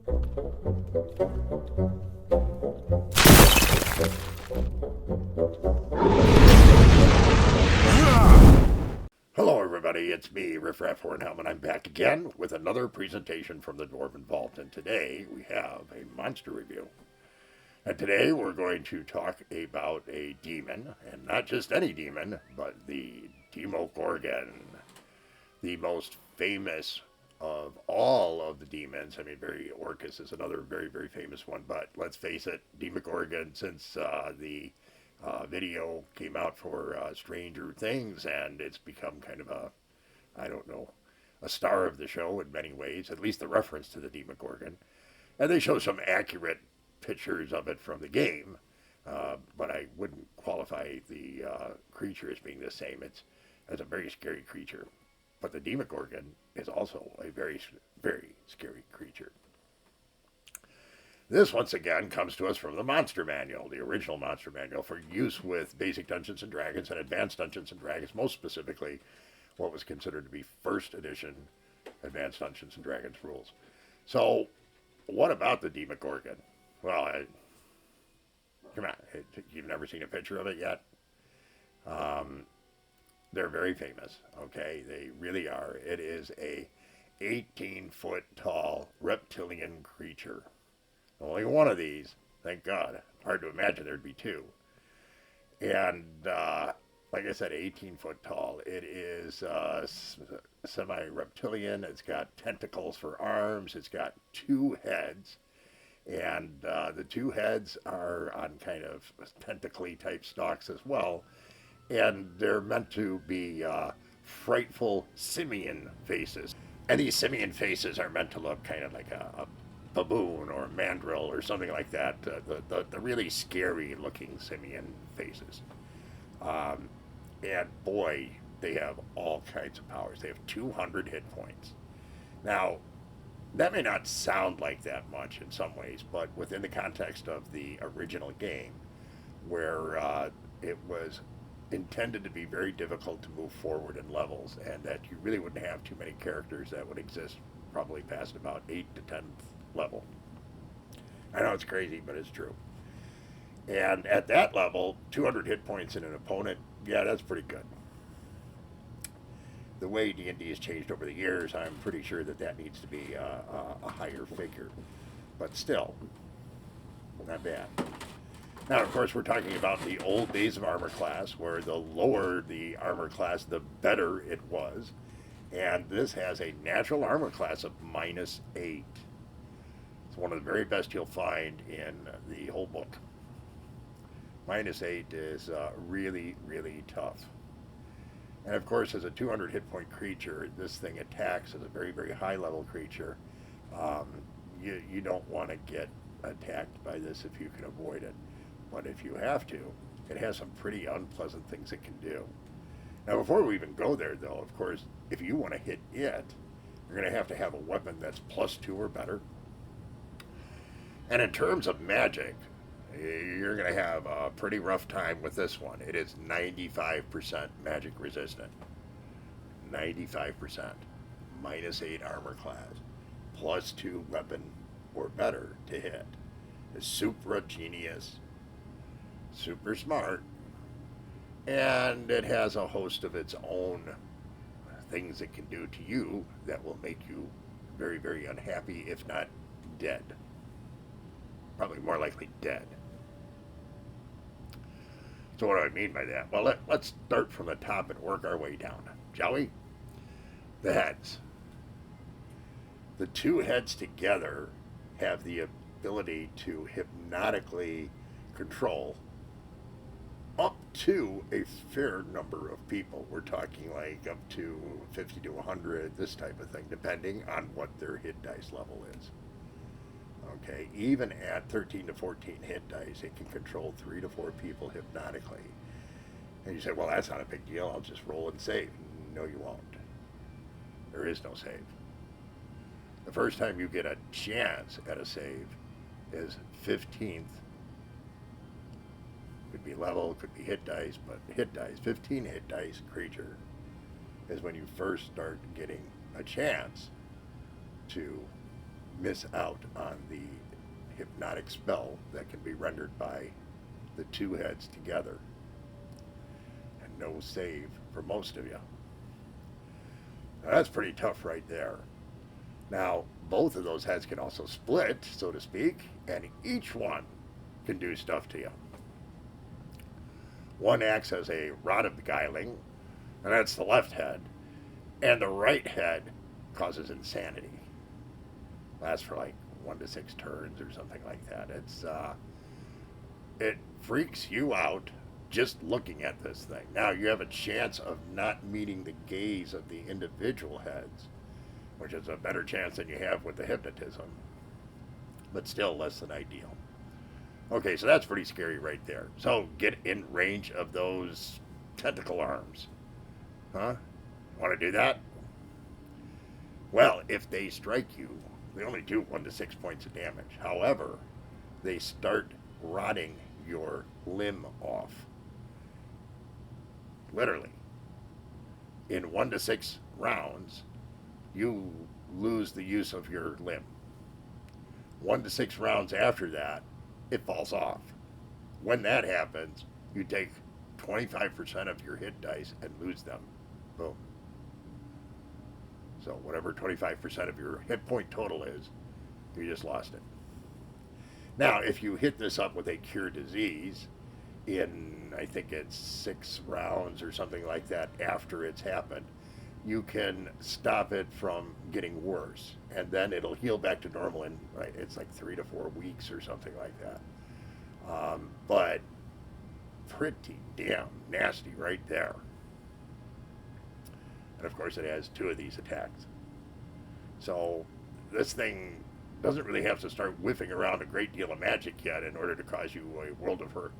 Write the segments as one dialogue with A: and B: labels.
A: Hello everybody, it's me, Riffraff Hornhelm, and I'm back again with another presentation from the Dwarven Vault, and today we have a monster review. And today we're going to talk about a demon, and not just any demon, but the DEMOGORGON, the most famous of all of the demons. I mean, Orcus is another very, very famous one, but let's face it, DEMOGORGON, since the video came out for Stranger Things, and it's become kind of a star of the show in many ways, at least the reference to the DEMOGORGON. And they show some accurate pictures of it from the game, but I wouldn't qualify the creature as being the same. It's a very scary creature. But the DEMOGORGON is also a very, very scary creature. This, once again, comes to us from the Monster Manual, the original Monster Manual for use with basic Dungeons & Dragons and Advanced Dungeons & Dragons, most specifically what was considered to be first edition Advanced Dungeons & Dragons rules. So, what about the DEMOGORGON? Well, come on, you've never seen a picture of it yet? They're very famous, okay? They really are. It is a 18-foot tall reptilian creature. Only one of these, thank God. Hard to imagine there'd be two. And like I said, 18-foot tall. It is semi-reptilian. It's got tentacles for arms. It's got two heads. And the two heads are on kind of tentacly type stalks as well. And they're meant to be frightful simian faces. And these simian faces are meant to look kind of like a baboon or a mandrill or something like that. The really scary looking simian faces. And boy, they have all kinds of powers. They have 200 hit points. Now, that may not sound like that much in some ways, but within the context of the original game, where it was intended to be very difficult to move forward in levels, and that you really wouldn't have too many characters that would exist probably past about 8th to 10th level. I know it's crazy, but it's true. And at that level, 200 hit points in an opponent, yeah, that's pretty good. The way D&D has changed over the years, I'm pretty sure that needs to be a higher figure. But still, not bad. Now, of course, we're talking about the old days of armor class, where the lower the armor class, the better it was. And this has a natural armor class of -8. It's one of the very best you'll find in the whole book. -8 is really, really tough. And of course, as a 200 hit point creature, this thing attacks as a very, very high level creature. You don't want to get attacked by this if you can avoid it. But if you have to, it has some pretty unpleasant things it can do. Now, before we even go there, though, of course, if you want to hit it, you're going to have a weapon that's +2 or better. And in terms of magic, you're going to have a pretty rough time with this one. It is 95% magic resistant. 95%. -8 armor class. +2 weapon or better to hit. It's super genius. Super smart. And it has a host of its own things it can do to you that will make you very, very unhappy, if not dead. Probably more likely dead. So what do I mean by that? Well, let's start from the top and work our way down, shall we? The heads. The two heads together have the ability to hypnotically control up to a fair number of people. We're talking like up to 50 to 100, this type of thing, depending on what their hit dice level is. Okay, even at 13 to 14 hit dice, it can control 3 to 4 people hypnotically. And you say, well, that's not a big deal. I'll just roll and save. No, you won't. There is no save. The first time you get a chance at a save is 15th. Could be level, could be hit dice, but hit dice, 15 hit dice creature is when you first start getting a chance to miss out on the hypnotic spell that can be rendered by the two heads together. And no save for most of you. Now, that's pretty tough right there. Now, both of those heads can also split, so to speak, and each one can do stuff to you. One acts as a rod of beguiling, and that's the left head, and the right head causes insanity. Lasts for like 1 to 6 turns or something like that. It freaks you out just looking at this thing. Now you have a chance of not meeting the gaze of the individual heads, which is a better chance than you have with the hypnotism, but still less than ideal. Okay, so that's pretty scary right there. So get in range of those tentacle arms. Huh? Want to do that? Well, if they strike you, they only do 1 to 6 points of damage. However, they start rotting your limb off. Literally. In 1 to 6 rounds, you lose the use of your limb. 1 to 6 rounds after that, it falls off. When that happens, you take 25% of your hit dice and lose them. Boom. So whatever 25% of your hit point total is, you just lost it. Now, if you hit this up with a cure disease in, I think it's 6 rounds or something like that after it's happened, you can stop it from getting worse. And then it'll heal back to normal in, right, it's like 3 to 4 weeks or something like that. But pretty damn nasty right there. And of course it has 2 of these attacks. So this thing doesn't really have to start whiffing around a great deal of magic yet in order to cause you a world of hurt.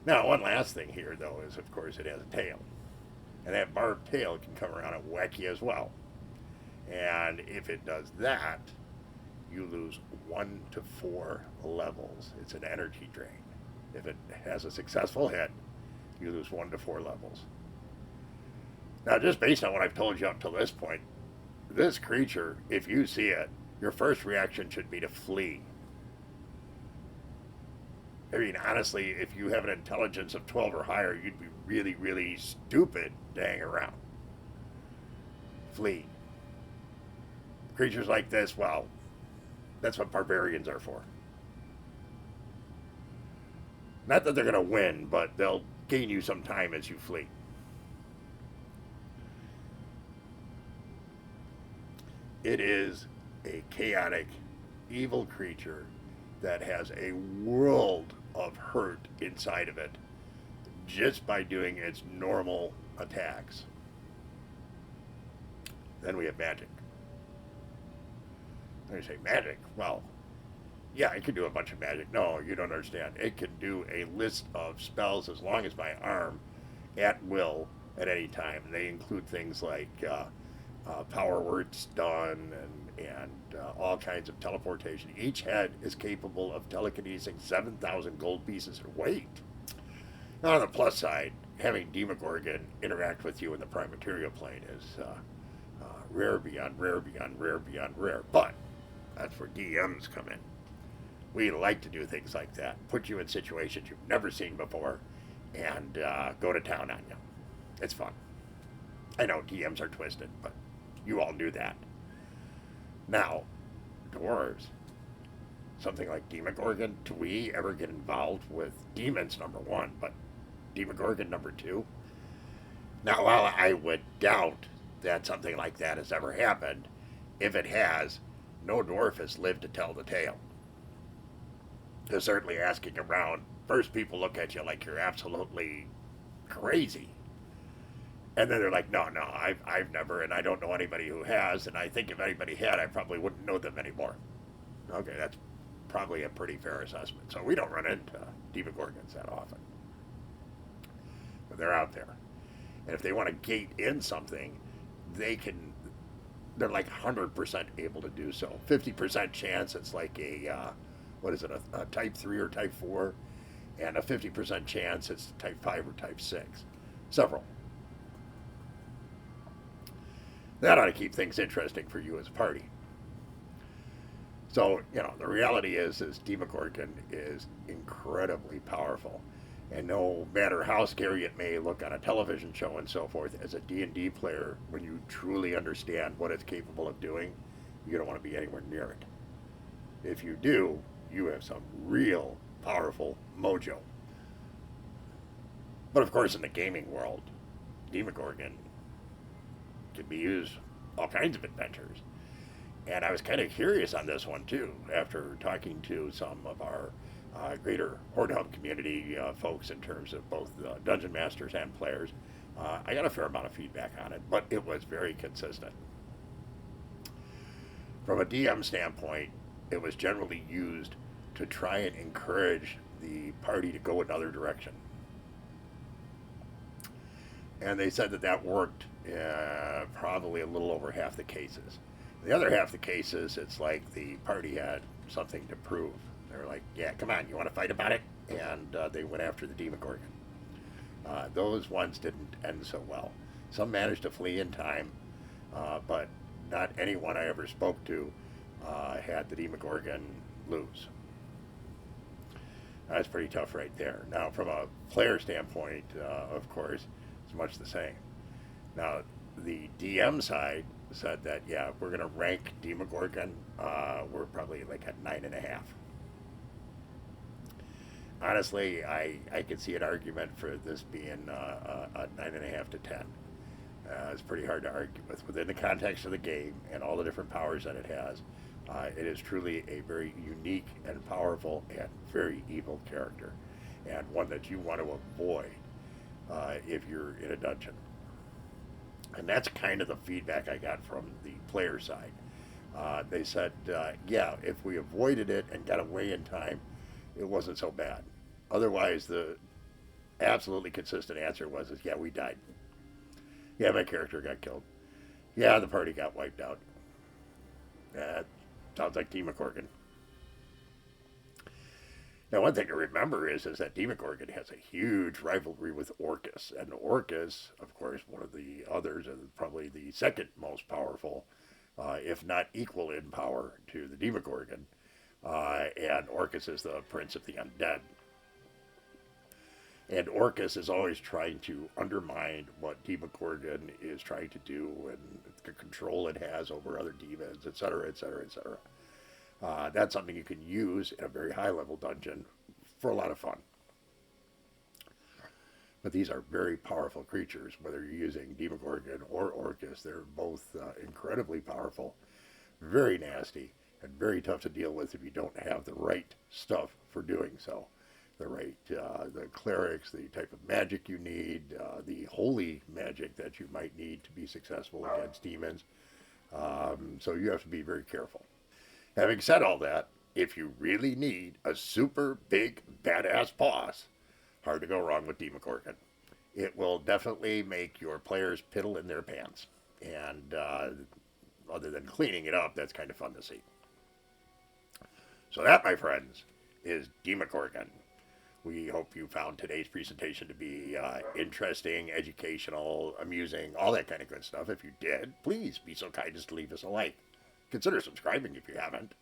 A: Now, one last thing here, though, is of course it has a tail. And that barbed tail can come around and whack you as well. And if it does that, you lose 1 to 4 levels. It's an energy drain. If it has a successful hit, you lose 1 to 4 levels. Now, just based on what I've told you up till this point, this creature, if you see it, your first reaction should be to flee. I mean, honestly, if you have an intelligence of 12 or higher, you'd be really, really stupid to hang around. Flee. Creatures like this, well, that's what barbarians are for. Not that they're going to win, but they'll gain you some time as you flee. It is a chaotic, evil creature that has a world of hurt inside of it just by doing its normal attacks. Then we have magic. And you say, magic? Well, yeah, it can do a bunch of magic. No, you don't understand. It can do a list of spells as long as my arm at will at any time. And they include things like power word stun and all kinds of teleportation. Each head is capable of telekinesing 7,000 gold pieces in weight. Now, on the plus side, having Demogorgon interact with you in the prime material plane is rare beyond rare beyond rare beyond rare. But that's where DMs come in. We like to do things like that. Put you in situations you've never seen before and go to town on you. It's fun. I know DMs are twisted, but you all knew that. Now, dwarves, something like Demogorgon, do we ever get involved with demons, number 1, but Demogorgon, number 2? Now, while I would doubt that something like that has ever happened, if it has, no dwarf has lived to tell the tale. They're certainly asking around. First, people look at you like you're absolutely crazy. And then they're like, no, I've never, and I don't know anybody who has, and I think if anybody had, I probably wouldn't know them anymore. Okay, that's probably a pretty fair assessment. So we don't run into Demogorgons that often. But they're out there. And if they want to gate in something, they're like 100% able to do so. 50% chance it's like a type 3 or type 4, and a 50% chance it's type 5 or type 6. Several. That ought to keep things interesting for you as a party. So, the reality is Demogorgon is incredibly powerful. And no matter how scary it may look on a television show and so forth, as a D&D player, when you truly understand what it's capable of doing, you don't want to be anywhere near it. If you do, you have some real powerful mojo. But of course, in the gaming world, Demogorgon can be used all kinds of adventures. And I was kind of curious on this one too, after talking to some of our greater Hornhelm community folks in terms of both dungeon masters and players. I got a fair amount of feedback on it, but it was very consistent. From a DM standpoint, it was generally used to try and encourage the party to go another direction. And they said that worked probably a little over half the cases. The other half the cases, it's like the party had something to prove. They're like, yeah, come on, you want to fight about it? And they went after the Demogorgon. Those ones didn't end so well. Some managed to flee in time, but not anyone I ever spoke to had the Demogorgon lose. That's pretty tough right there. Now, from a player standpoint, of course, it's much the same. Now, the DM side said that, yeah, if we're going to rank Demogorgon, we're probably like at 9.5. Honestly, I could see an argument for this being a 9.5 to 10. It's pretty hard to argue with. Within the context of the game and all the different powers that it has, it is truly a very unique and powerful and very evil character, and one that you want to avoid if you're in a dungeon. And that's kind of the feedback I got from the player side. They said, yeah, if we avoided it and got away in time, it wasn't so bad. Otherwise, the absolutely consistent answer was, yeah, we died. Yeah, my character got killed. Yeah, the party got wiped out. Sounds like Demogorgon. Now, one thing to remember is that Demogorgon has a huge rivalry with Orcus. And Orcus, of course, one of the others, and probably the second most powerful, if not equal in power to the Demogorgon. And Orcus is the prince of the undead. And Orcus is always trying to undermine what Demogorgon is trying to do and the control it has over other demons, etc., etc., etc. That's something you can use in a very high-level dungeon for a lot of fun. But these are very powerful creatures, whether you're using Demogorgon or Orcus. They're both incredibly powerful, very nasty, and very tough to deal with if you don't have the right stuff for doing so. The clerics, the type of magic you need, the holy magic that you might need to be successful against demons. So you have to be very careful. Having said all that, if you really need a super big badass boss, hard to go wrong with Demogorgon. It will definitely make your players piddle in their pants. And other than cleaning it up, that's kind of fun to see. So that, my friends, is Demogorgon. We hope you found today's presentation to be interesting, educational, amusing, all that kind of good stuff. If you did, please be so kind as to leave us a like. Consider subscribing if you haven't.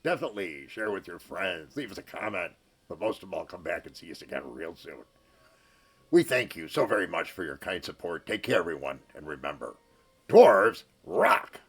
A: Definitely share with your friends, leave us a comment, but most of all, come back and see us again real soon. We thank you so very much for your kind support. Take care, everyone, and remember, dwarves rock!